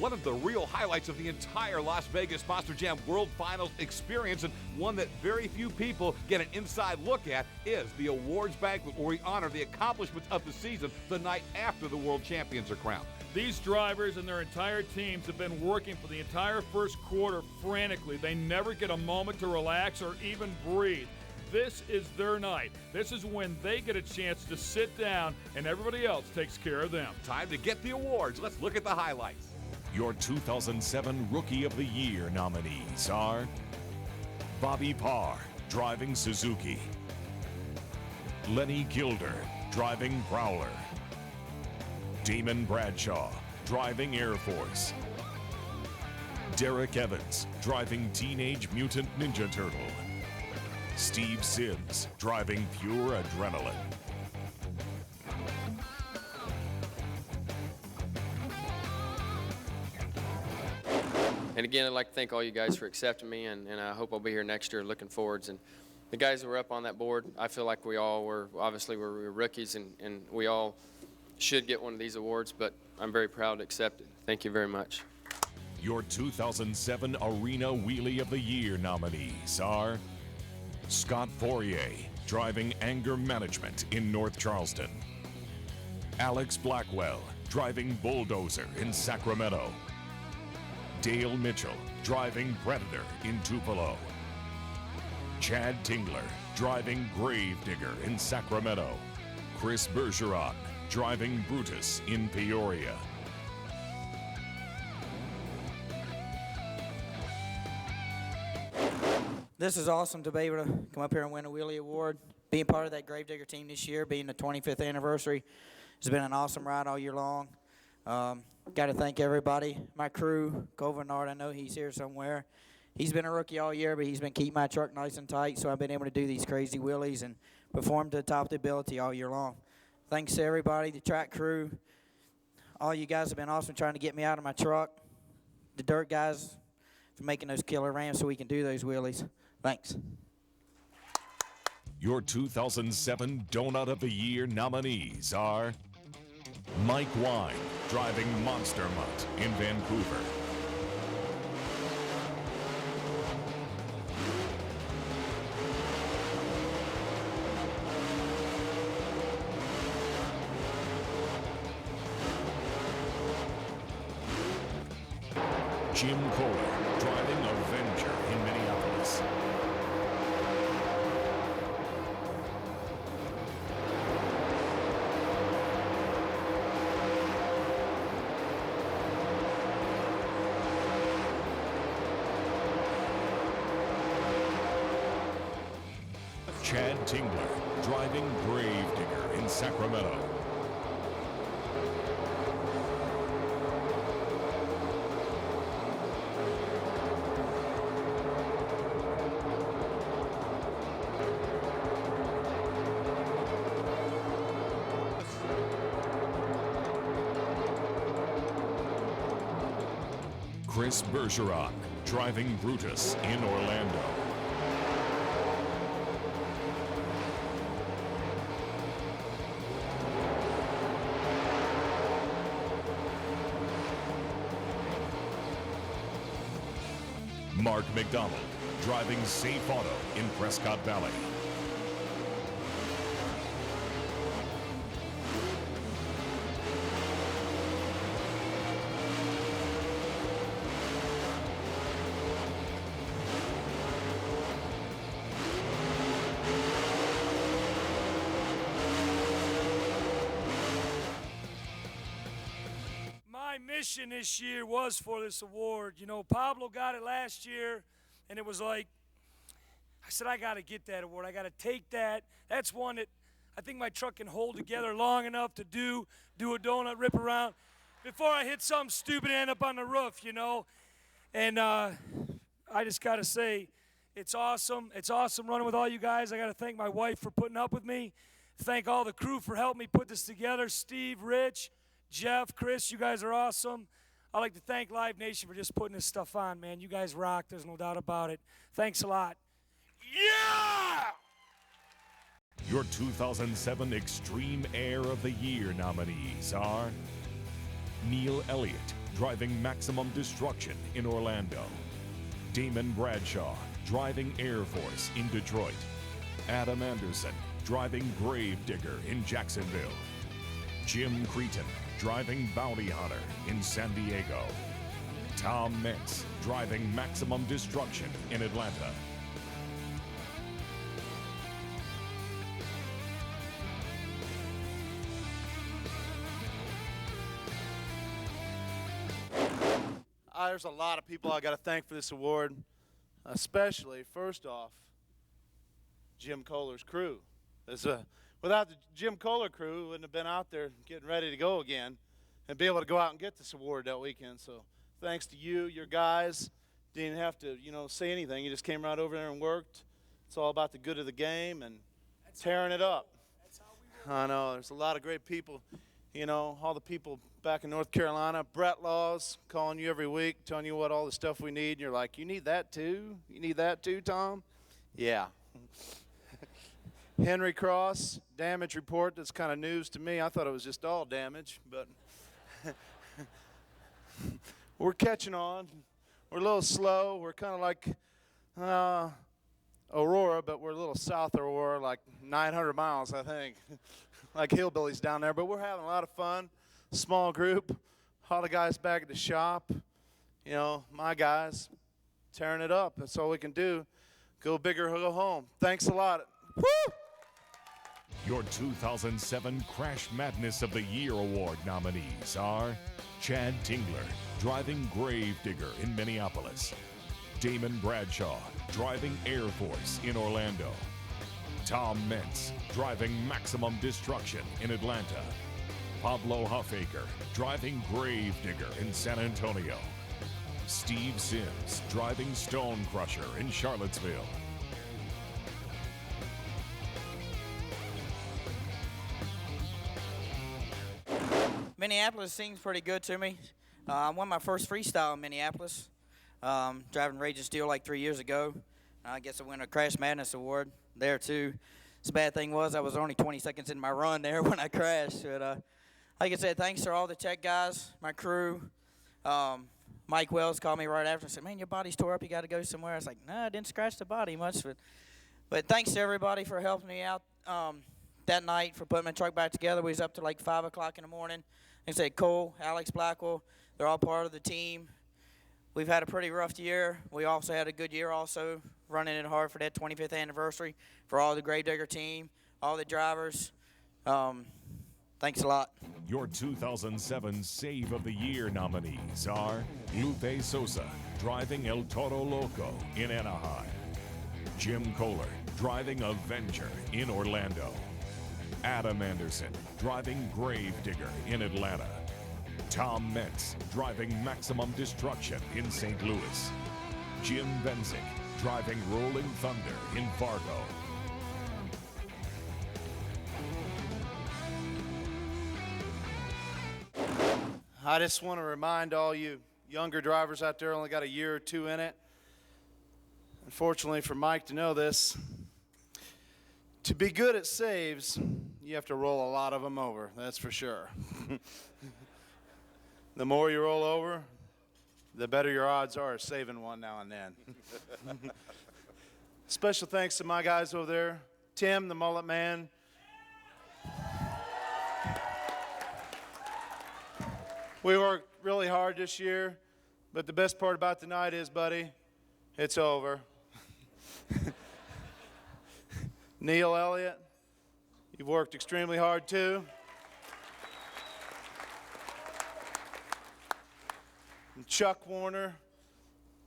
one of the real highlights of the entire Las Vegas Monster Jam World Finals experience, and one that very few people get an inside look at, is the awards banquet where we honor the accomplishments of the season the night after the world champions are crowned. These drivers and their entire teams have been working for the entire first quarter frantically. They never get a moment to relax or even breathe. This is their night. This is when they get a chance to sit down and everybody else takes care of them. Time to get the awards. Let's look at the highlights. Your 2007 Rookie of the Year nominees are Bobby Parr, driving Suzuki; Lenny Gilder, driving Prowler; Damon Bradshaw, driving Air Force; Derek Evans, driving Teenage Mutant Ninja Turtle; Steve Sims, driving Pure Adrenaline. And again, I'd like to thank all you guys for accepting me, and I hope I'll be here next year looking forwards. And the guys that were up on that board, I feel like we all were, obviously we're rookies, and we all should get one of these awards, but I'm very proud to accept it. Thank you very much. Your 2007 Arena Wheelie of the Year nominees are Scott Fourier, driving Anger Management in North Charleston; Alex Blackwell, driving Bulldozer in Sacramento; Dale Mitchell, driving Predator in Tupelo; Chad Tingler, driving Gravedigger in Sacramento; Chris Bergeron, driving Brutus in Peoria. This is awesome to be able to come up here and win a Wheelie Award. Being part of that Gravedigger team this year, being the 25th anniversary, has been an awesome ride all year long. Got to thank everybody. My crew, Covenard, I know he's here somewhere. He's been a rookie all year, but he's been keeping my truck nice and tight, so I've been able to do these crazy wheelies and perform to the top of the ability all year long. Thanks to everybody, the track crew. All you guys have been awesome trying to get me out of my truck. The dirt guys for making those killer ramps so we can do those wheelies. Thanks. Your 2007 Donut of the Year nominees are Mike Wine, driving Monster Mutt in Vancouver; Jim Kohler, driving Avenger in Minneapolis; Chad Tingler, driving Gravedigger in Sacramento; Chris Bergeron, driving Brutus in Orlando; Mark McDonald, driving Safe Auto in Prescott Valley; My mission this year was for this award. You know, Pablo got it last year, and it was like, I said, I got to get that award. I got to take that. That's one that I think my truck can hold together long enough to do a donut rip around before I hit something stupid and end up on the roof, you know. And I just got to say, it's awesome. It's awesome running with all you guys. I got to thank my wife for putting up with me. Thank all the crew for helping me put this together. Steve, Rich, Jeff, Chris, you guys are awesome. I'd like to thank Live Nation for just putting this stuff on, man. You guys rock. There's no doubt about it. Thanks a lot. Yeah! Your 2007 Extreme Air of the Year nominees are Neil Elliott, driving Maximum Destruction in Orlando. Damon Bradshaw, driving Air Force in Detroit. Adam Anderson, driving Gravedigger in Jacksonville. Jim Cretin, driving Bounty Hunter in San Diego. Tom Metz, driving Maximum Destruction in Atlanta. There's a lot of people I got to thank for this award, especially, first off, Jim Kohler's crew. Without the Jim Kohler crew, we wouldn't have been out there getting ready to go again and be able to go out and get this award that weekend. So thanks to you, your guys. Didn't have to, say anything. You just came right over there and worked. It's all about the good of the game and tearing it up. I know, there's a lot of great people. All the people back in North Carolina, Brett Laws calling you every week, telling you what all the stuff we need. And you're like, you need that too? You need that too, Tom? Yeah. Henry Cross, damage report. That's kind of news to me. I thought it was just all damage, but we're catching on. We're a little slow. We're kind of like Aurora, but we're a little south of Aurora, like 900 miles, I think. Like hillbillies down there, but we're having a lot of fun. Small group, all the guys back at the shop, my guys, tearing it up. That's all we can do. Go big or go home. Thanks a lot. Woo! Your 2007 Crash Madness of the Year Award nominees are Chad Tingler, driving Gravedigger in Minneapolis. Damon Bradshaw, driving Air Force in Orlando. Tom Metz, driving Maximum Destruction in Atlanta. Pablo Huffaker, driving Gravedigger in San Antonio. Steve Sims, driving Stone Crusher in Charlottesville. Minneapolis seems pretty good to me. I won my first freestyle in Minneapolis, driving Rage of Steel like 3 years ago. I guess I won a Crash Madness award there too. The bad thing was I was only 20 seconds in my run there when I crashed. But like I said, thanks to all the tech guys, my crew. Mike Wells called me right after and said, man, your body's tore up. You got to go somewhere. I was like, no, I didn't scratch the body much. But thanks to everybody for helping me out that night, for putting my truck back together. We was up to like 5 o'clock in the morning. Like I said, Cole, Alex Blackwell, they're all part of the team. We've had a pretty rough year. We also had a good year also, running it hard for that 25th anniversary for all the Gravedigger team, all the drivers. Thanks a lot. Your 2007 Save of the Year nominees are Lupe Sosa, driving El Toro Loco in Anaheim. Jim Kohler, driving Avenger in Orlando. Adam Anderson, driving Gravedigger in Atlanta. Tom Metz, driving Maximum Destruction in St. Louis. Jim Benzick, driving Rolling Thunder in Fargo. I just want to remind all you younger drivers out there, only got a year or two in it. Unfortunately for Mike to know this, to be good at saves, you have to roll a lot of them over, that's for sure. The more you roll over, the better your odds are of saving one now and then. Special thanks to my guys over there, Tim, the mullet man. We worked really hard this year, but the best part about tonight is, buddy, it's over. Neil Elliott, you've worked extremely hard too. And Chuck Warner,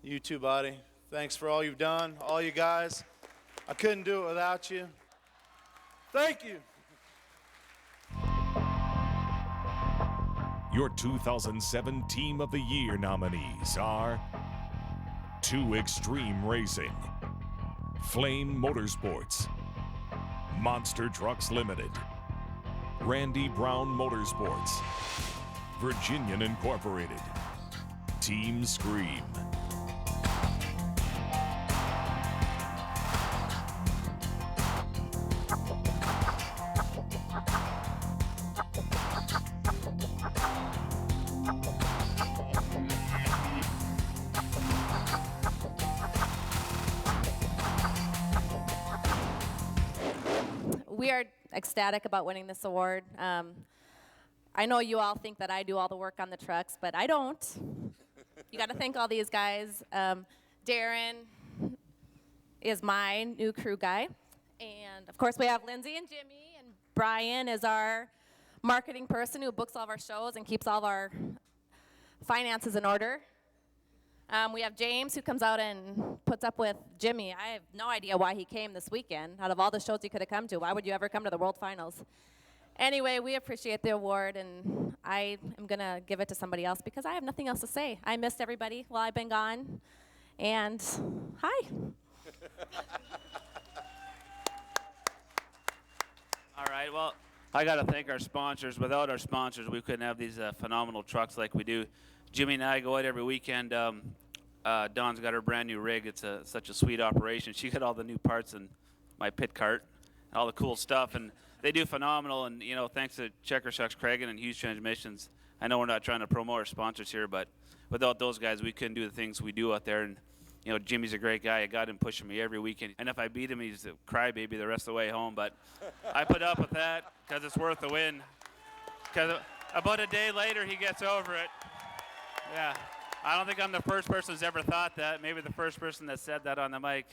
you too, buddy. Thanks for all you've done, all you guys. I couldn't do it without you. Thank you. Your 2007 Team of the Year nominees are 2 Extreme Racing, Flame Motorsports, Monster Trucks Limited, Randy Brown Motorsports, Virginian Incorporated, Team Scream. We are ecstatic about winning this award. I know you all think that I do all the work on the trucks, but I don't. You got to thank all these guys. Darren is my new crew guy. And, of course, we have Lindsay and Jimmy, and Brian is our marketing person who books all of our shows and keeps all of our finances in order. We have James, who comes out and puts up with Jimmy. I have no idea why he came this weekend. Out of all the shows he could have come to, why would you ever come to the World Finals? Anyway, we appreciate the award, and I am going to give it to somebody else because I have nothing else to say. I missed everybody while I've been gone, and hi. All right, well, I got to thank our sponsors. Without our sponsors, we couldn't have these phenomenal trucks like we do. Jimmy and I go out every weekend. Dawn's got her brand new rig. It's such a sweet operation. She got all the new parts in my pit cart, all the cool stuff, and they do phenomenal. And, you know, thanks to Checker Shucks Cragen and Hughes Transmissions. I know we're not trying to promote our sponsors here, but without those guys, we couldn't do the things we do out there. And, you know, Jimmy's a great guy. I got him pushing me every weekend. And if I beat him, he's a crybaby the rest of the way home. But I put up with that because it's worth the win. Because about a day later, he gets over it. Yeah. I don't think I'm the first person who's ever thought that. Maybe the first person that said that on the mic.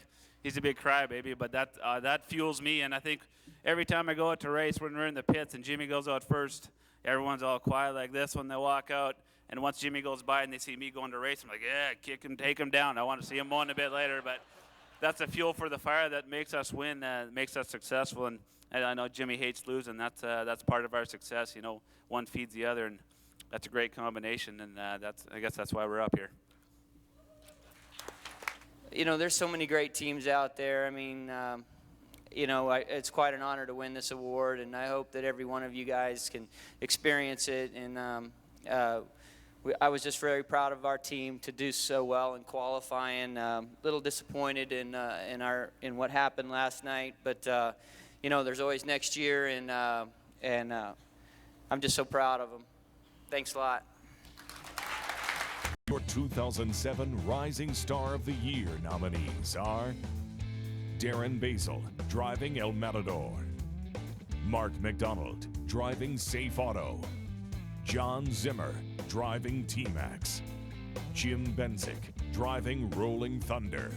He's a big crybaby, but that fuels me. And I think every time I go out to race, when we're in the pits and Jimmy goes out first, everyone's all quiet like this when they walk out. And once Jimmy goes by and they see me going to race, I'm like, yeah, kick him, take him down. I want to see him win a bit later. But that's the fuel for the fire that makes us win, makes us successful. And I know Jimmy hates losing. That's part of our success. You know, one feeds the other, and that's a great combination. And I guess that's why we're up here. You know, there's so many great teams out there. I mean, you know, it's quite an honor to win this award, and I hope that every one of you guys can experience it. And I was just very proud of our team to do so well in qualifying. A little disappointed in what happened last night, but you know, there's always next year, and I'm just so proud of them. Thanks a lot. Your 2007 Rising Star of the Year nominees are Darren Basil, driving El Matador; Mark McDonald, driving Safe Auto; John Zimmer, driving T-Max; Jim Benzik, driving Rolling Thunder;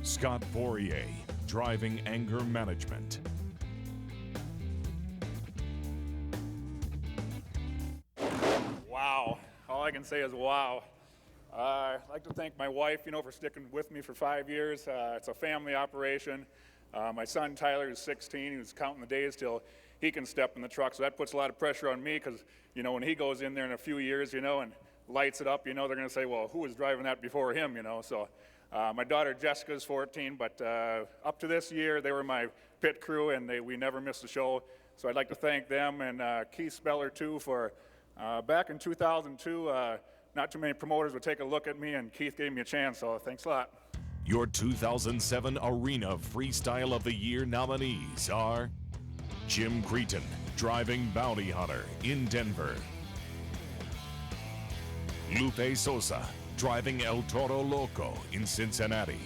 Scott Poirier, driving Anger Management. Wow. All I can say is wow. I'd like to thank my wife, you know, for sticking with me for 5 years. It's a family operation. My son, Tyler, is 16. He's counting the days till he can step in the truck, so that puts a lot of pressure on me because, you know, when he goes in there in a few years, you know, and lights it up, you know, they're going to say, well, who was driving that before him, you know? So my daughter, Jessica's 14, but up to this year, they were my pit crew, and we never missed a show. So I'd like to thank them, and Keith Speller, too, for back in 2002, not too many promoters would take a look at me, and Keith gave me a chance, so thanks a lot. Your 2007 Arena Freestyle of the Year nominees are Jim Cretin, driving Bounty Hunter in Denver; Lupe Sosa, driving El Toro Loco in Cincinnati;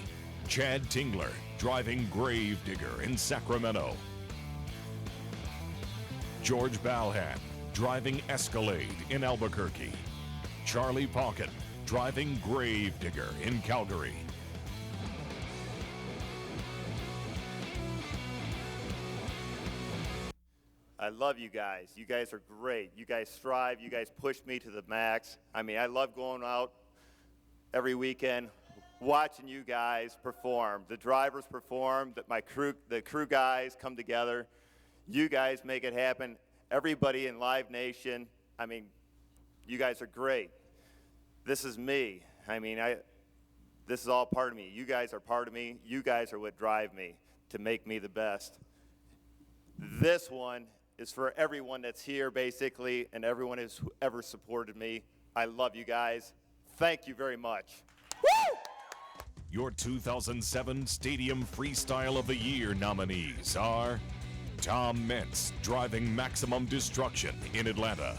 Chad Tingler, driving Gravedigger in Sacramento; George Balhan, driving Escalade in Albuquerque; Charlie Pauken, driving Gravedigger in Calgary; I love you guys. You guys are great. You guys strive. You guys push me to the max. I mean, I love going out every weekend, watching you guys perform. The drivers perform, the crew guys come together. You guys make it happen. Everybody in Live Nation, I mean, you guys are great. This is me. I mean, this is all part of me. You guys are part of me. You guys are what drive me to make me the best. This one is for everyone that's here, basically, and everyone who's ever supported me. I love you guys. Thank you very much. Woo! Your 2007 Stadium Freestyle of the Year nominees are Tom Mentz, driving Maximum Destruction in Atlanta;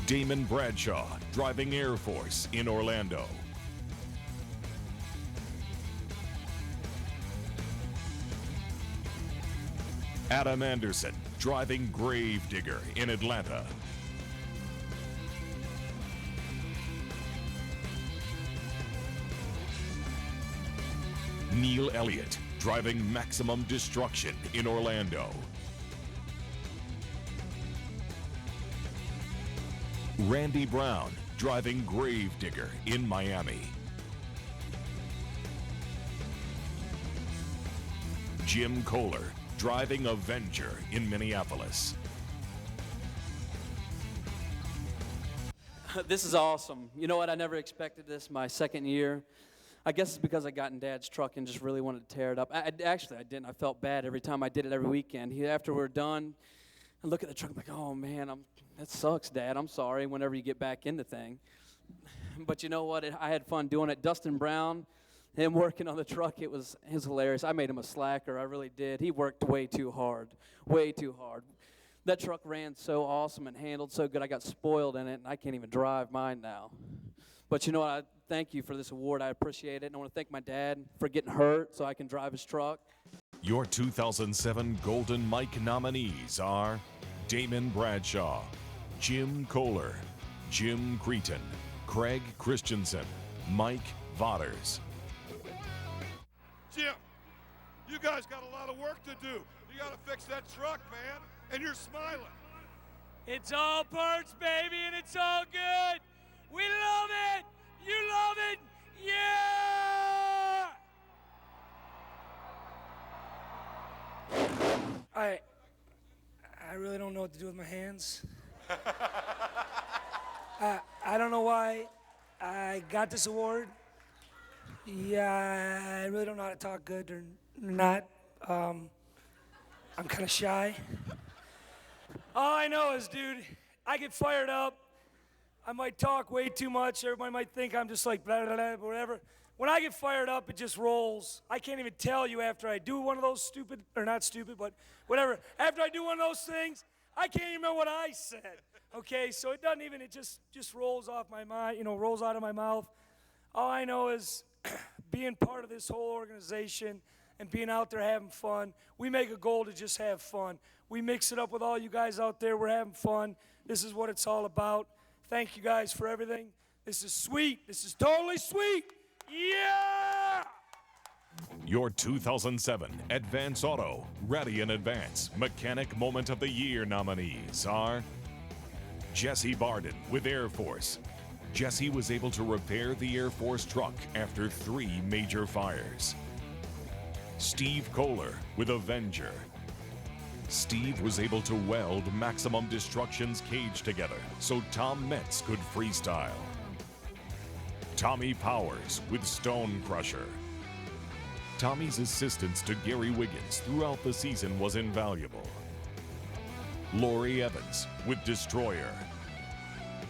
Damon Bradshaw, driving Air Force in Orlando. Adam Anderson, driving Gravedigger in Atlanta. Neil Elliott, driving Maximum Destruction in Orlando. Randy Brown, driving Gravedigger in Miami. Jim Kohler, driving Avenger in Minneapolis. This is awesome. You know what? I never expected this my second year. I guess it's because I got in Dad's truck and just really wanted to tear it up. Actually, I didn't. I felt bad every time I did it every weekend. After we're done, I look at the truck, I'm like, oh, man, that sucks, Dad. I'm sorry whenever you get back in the thing. But you know what? I had fun doing it. Dustin Brown, him working on the truck, it was hilarious. I made him a slacker. I really did. He worked way too hard, way too hard. That truck ran so awesome and handled so good. I got spoiled in it, and I can't even drive mine now. But you know what? I thank you for this award. I appreciate it. And I want to thank my dad for getting hurt so I can drive his truck. Your 2007 Golden Mike nominees are Damon Bradshaw, Jim Kohler, Jim Cretin, Craig Christensen, Mike Vodders. Jim, you guys got a lot of work to do. You got to fix that truck, man, and you're smiling. It's all parts, baby, and it's all good. We love it. You love it. Yeah! I really don't know what to do with my hands. I don't know why I got this award. Yeah, I really don't know how to talk good or not. I'm kind of shy. All I know is, dude, I get fired up. I might talk way too much. Everybody might think I'm just like blah, blah, blah, whatever. When I get fired up, it just rolls. I can't even tell you after I do one of those stupid, or not stupid, but whatever. After I do one of those things, I can't even remember what I said. Okay, so it doesn't even, it just rolls off my mind, rolls out of my mouth. All I know is being part of this whole organization and being out there having fun. We make a goal to just have fun. We mix it up with all you guys out there. We're having fun. This is what it's all about. Thank you guys for everything. This is sweet. This is totally sweet. Yeah! Your 2007 Advance Auto, Ready in Advance, Mechanic Moment of the Year nominees are Jesse Barden with Air Force. Jesse was able to repair the Air Force truck after 3 major fires. Steve Kohler with Avenger. Steve was able to weld Maximum Destruction's cage together so Tom Metz could freestyle. Tommy Powers with Stone Crusher. Tommy's assistance to Gary Wiggins throughout the season was invaluable. Lori Evans with Destroyer.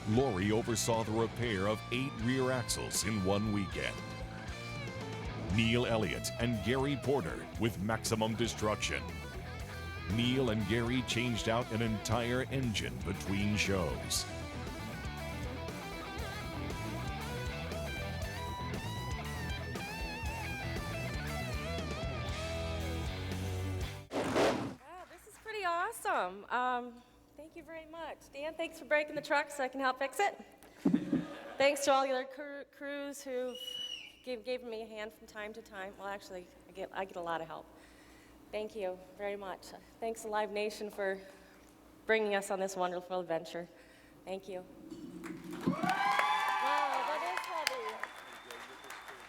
Lori oversaw the repair of 8 rear axles in one weekend. Neil Elliott and Gary Porter with Maximum Destruction. Neil and Gary changed out an entire engine between shows. Awesome. Thank you very much. Dan, thanks for breaking the truck so I can help fix it. Thanks to all the other crews who gave me a hand from time to time. Well, actually, I get a lot of help. Thank you very much. Thanks to Live Nation for bringing us on this wonderful adventure. Thank you. Wow, that is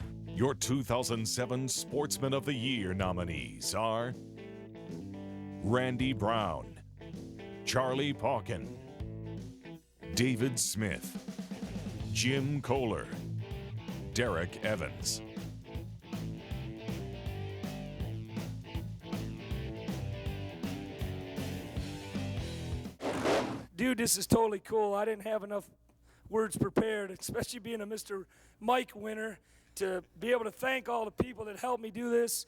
heavy. Your 2007 Sportsman of the Year nominees are Randy Brown, Charlie Pauken, David Smith, Jim Kohler, Derek Evans. Dude, this is totally cool. I didn't have enough words prepared, especially being a Mr. Mike winner, to be able to thank all the people that helped me do this.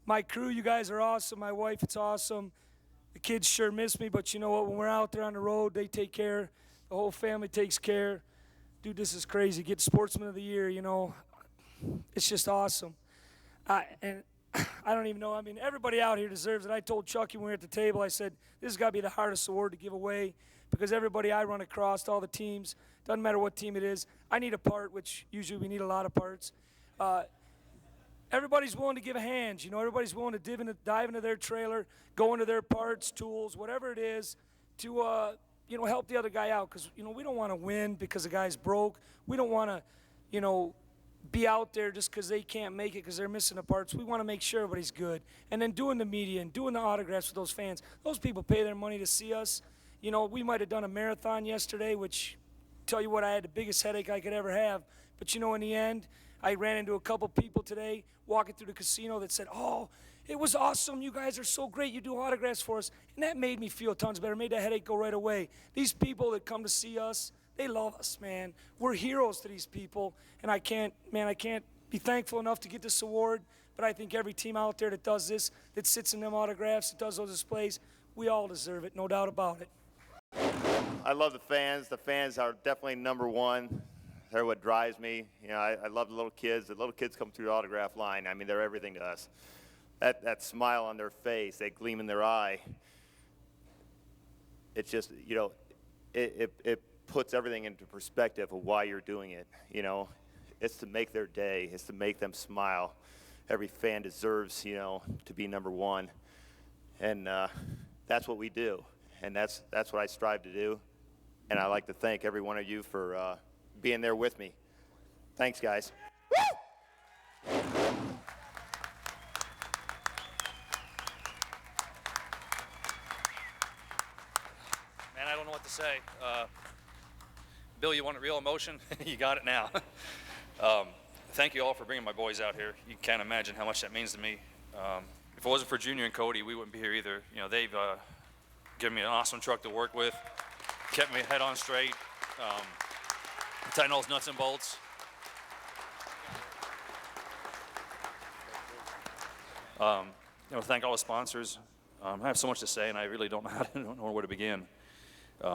My crew, you guys are awesome. My wife, it's awesome. The kids sure miss me, but you know what? When we're out there on the road, they take care The whole family takes care. Dude, this is crazy. Get Sportsman of the Year, you know. It's just awesome. And I don't even know. I mean, everybody out here deserves it. I told Chucky when we were at the table, I said, this has got to be the hardest award to give away because everybody I run across, all the teams, doesn't matter what team it is, I need a part, which usually we need a lot of parts. Everybody's willing to give a hand. You know, everybody's willing to dive into their trailer, go into their parts, tools, whatever it is, to you know, help the other guy out. Because, you know, we don't want to win because the guy's broke. We don't want to, you know, be out there just because they can't make it because they're missing the parts. We want to make sure everybody's good. And then doing the media and doing the autographs with those fans. Those people pay their money to see us. You know, we might have done a marathon yesterday, which, tell you what, I had the biggest headache I could ever have. But, you know, in the end, I ran into a couple people today walking through the casino that said, oh, it was awesome. You guys are so great. You do autographs for us. And that made me feel tons better, made that headache go right away. These people that come to see us, they love us, man. We're heroes to these people. And I can't be thankful enough to get this award. But I think every team out there that does this, that sits in them autographs, that does those displays, we all deserve it, no doubt about it. I love the fans. The fans are definitely number one. They're what drives me. You know, I love the little kids. The little kids come through the autograph line. I mean, they're everything to us. That smile on their face, that gleam in their eye. It's just, you know, it puts everything into perspective of why you're doing it. You know, it's to make their day. It's to make them smile. Every fan deserves, you know, to be number one. And that's what we do. And that's what I strive to do. And I'd like to thank every one of you for being there with me. Thanks, guys. Woo! Man, I don't know what to say. Bill, you want a real emotion? You got it now. Thank you all for bringing my boys out here. You can't imagine how much that means to me. If it wasn't for Junior and Cody, we wouldn't be here either. You know, they've given me an awesome truck to work with, kept me head on straight, tighten all those nuts and bolts. You know, thank all the sponsors. I have so much to say, and I really don't know where to begin. You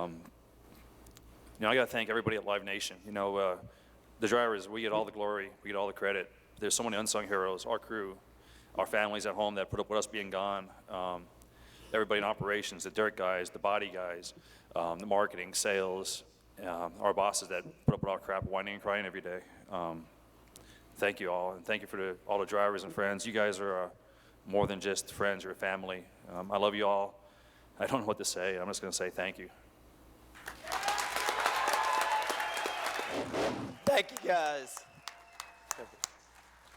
know, I got to thank everybody at Live Nation. You know, the drivers, we get all the glory, we get all the credit. There's so many unsung heroes, our crew, our families at home that put up with us being gone. Everybody in operations, the dirt guys, the body guys, the marketing, sales, our bosses that put up with all crap, whining and crying every day. Thank you all, and thank you for all the drivers and friends. You guys are more than just friends, you're a family. I love you all. I don't know what to say. I'm just going to say thank you. Thank you, guys.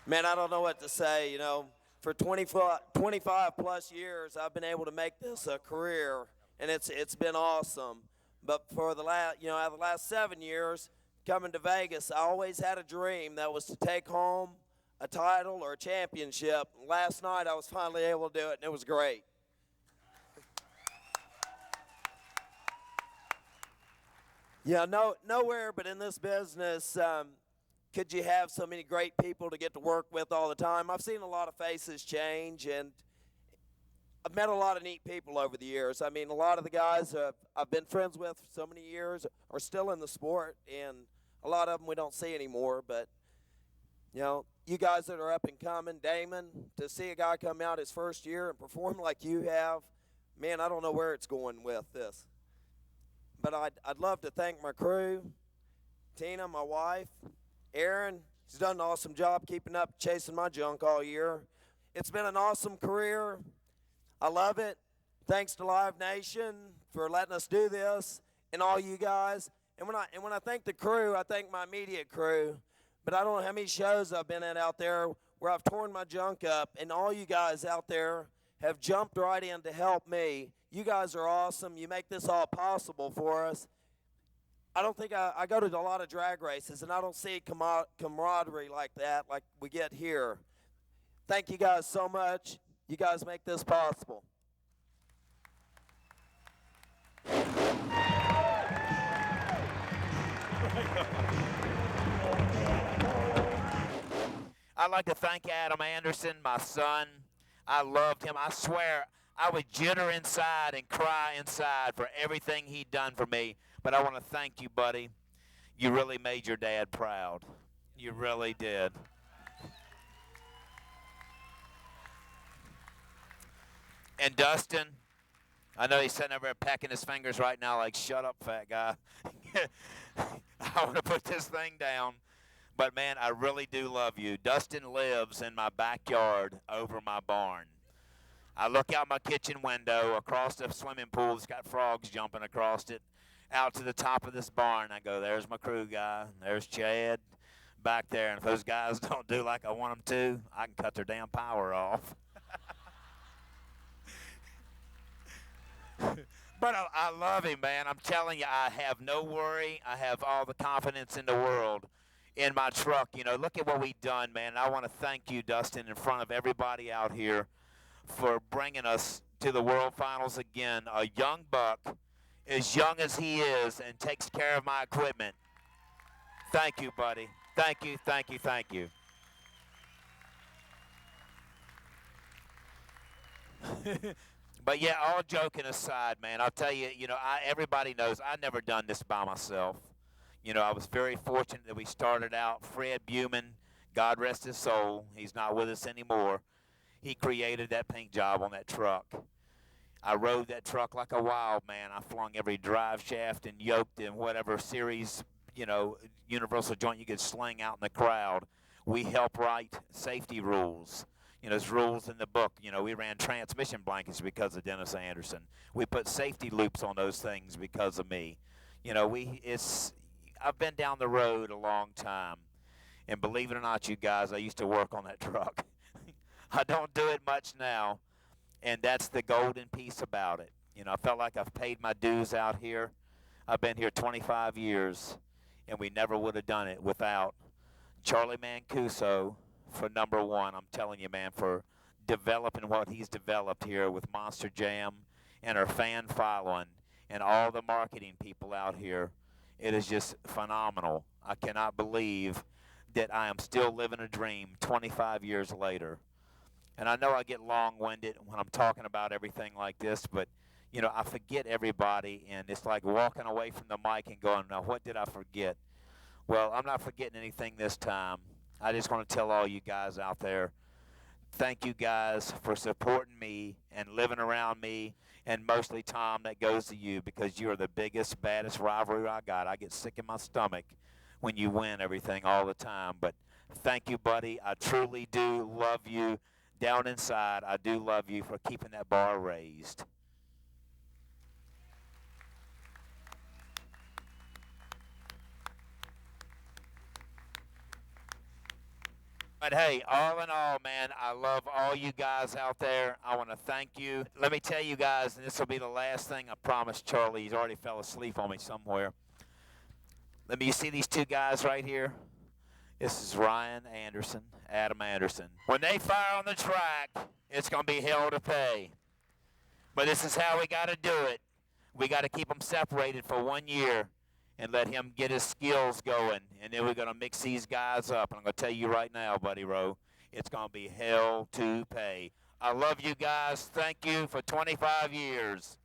Man, I don't know what to say. You know, for 25 plus years, I've been able to make this a career, and it's been awesome. But for the last, you know, out of the last 7 years, coming to Vegas, I always had a dream that was to take home a title or a championship. Last night, I was finally able to do it, and it was great. Yeah, nowhere but in this business could you have so many great people to get to work with all the time. I've seen a lot of faces change, and I've met a lot of neat people over the years. I mean, a lot of the guys I've been friends with for so many years are still in the sport, and a lot of them we don't see anymore. But, you know, you guys that are up and coming, Damon, to see a guy come out his first year and perform like you have, man, I don't know where it's going with this. But I'd love to thank my crew, Tina, my wife, Aaron. He's done an awesome job keeping up, chasing my junk all year. It's been an awesome career. I love it. Thanks to Live Nation for letting us do this, and all you guys. And when I thank the crew, I thank my immediate crew. But I don't know how many shows I've been at out there where I've torn my junk up, and all you guys out there have jumped right in to help me. You guys are awesome. You make this all possible for us. I don't think I go to a lot of drag races, and I don't see camaraderie like that, like we get here. Thank you guys so much. You guys make this possible. I'd like to thank Adam Anderson, my son. I loved him. I swear, I would jitter inside and cry inside for everything he'd done for me. But But I want to thank you, buddy. You really made your dad proud. You really did. And Dustin, I know he's sitting over there pecking his fingers right now like, shut up, fat guy. I want to put this thing down. But, man, I really do love you. Dustin lives in my backyard over my barn. I look out my kitchen window across the swimming pool that's got frogs jumping across it, out to the top of this barn. I go, there's my crew guy. There's Chad back there. And if those guys don't do like I want them to, I can cut their damn power off. But I love him, man. I'm telling you, I have no worry. I have all the confidence in the world in my truck. You know, look at what we've done, man. I want to thank you, Dustin, in front of everybody out here for bringing us to the World Finals again. A young buck, as young as he is, and takes care of my equipment. Thank you, buddy. Thank you, thank you, thank you. But yeah, all joking aside, man, I'll tell you, everybody knows I never done this by myself. You know, I was very fortunate that we started out. Fred Buman, God rest his soul, he's not with us anymore. He created that paint job on that truck. I rode that truck like a wild man. I flung every drive shaft and yoked in whatever series, universal joint you could sling out in the crowd. We help write safety rules. There's rules in the book. We ran transmission blankets because of Dennis Anderson. We put safety loops on those things because of me. I've been down the road a long time. And believe it or not, you guys, I used to work on that truck. I don't do it much now. And that's the golden piece about it. I felt like I've paid my dues out here. I've been here 25 years. And we never would have done it without Charlie Mancuso for number one. I'm telling you, man, for developing what he's developed here with Monster Jam and our fan following and all the marketing people out here. It is just phenomenal. I cannot believe that I am still living a dream 25 years later. And I know I get long-winded when I'm talking about everything like this, but, I forget everybody, and it's like walking away from the mic and going, now, what did I forget? Well, I'm not forgetting anything this time. I just want to tell all you guys out there, thank you guys for supporting me and living around me, and mostly, Tom, that goes to you because you are the biggest, baddest rivalry I got. I get sick in my stomach when you win everything all the time. But thank you, buddy. I truly do love you. Down inside, I do love you for keeping that bar raised. But hey, all in all, man, I love all you guys out there. I want to thank you. Let me tell you guys, and this will be the last thing I promised Charlie. He's already fell asleep on me somewhere. You see these two guys right here? This is Ryan Anderson, Adam Anderson. When they fire on the track, it's going to be hell to pay. But this is how we got to do it. We got to keep them separated for 1 year and let him get his skills going. And then we're going to mix these guys up. And I'm going to tell you right now, Buddy Rowe, it's going to be hell to pay. I love you guys. Thank you for 25 years.